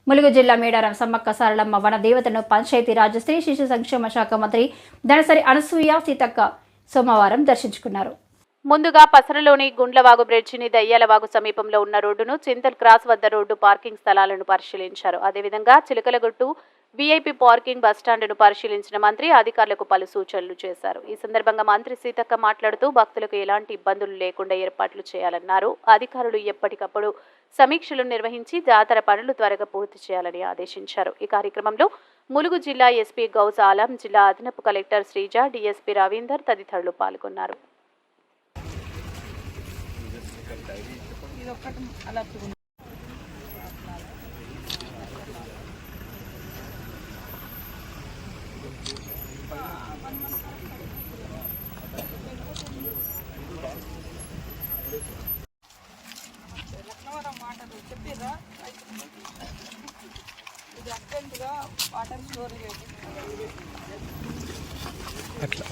ములుగు జిల్లా మేడారం సమ్మక్క సారలమ్మ వన దేవతను పంచాయతీరాజ్ స్త్రీ శిశు సంక్షేమ శాఖ మంత్రి దనసరి అనసూయ సీతక్క సోమవారం దర్శించుకున్నారు. ముందుగా పసరలోని గుండ్లవాగు బ్రిడ్జిని దయ్యాలవాగు సమీపంలో ఉన్న రోడ్డును చింతల్ క్రాస్ వద్ద రోడ్డు పార్కింగ్ స్థలాలను పరిశీలించారు. అదేవిధంగా చిలకలగుట్టు వీఐపీ పార్కింగ్ బస్టాండును పరిశీలించిన మంత్రి అధికారులకు పలు సూచనలు చేశారు. ఈ సందర్భంగా మంత్రి సీతక్క మాట్లాడుతూ భక్తులకు ఎలాంటి ఇబ్బందులు లేకుండా ఏర్పాట్లు చేయాలన్నారు. అధికారులు ఎప్పటికప్పుడు సమీక్షలు నిర్వహించి జాతర పనులు త్వరగా పూర్తి చేయాలని ఆదేశించారు. ఈ కార్యక్రమంలో ములుగు జిల్లా ఎస్పీ గౌస్ ఆలం, జిల్లా అదనపు కలెక్టర్ శ్రీజ, డీఎస్పీ రవీందర్ తదితరులు పాల్గొన్నారు. ఇది అర్జెంటుగా వాటర్ స్టోరేజ్ అట్లా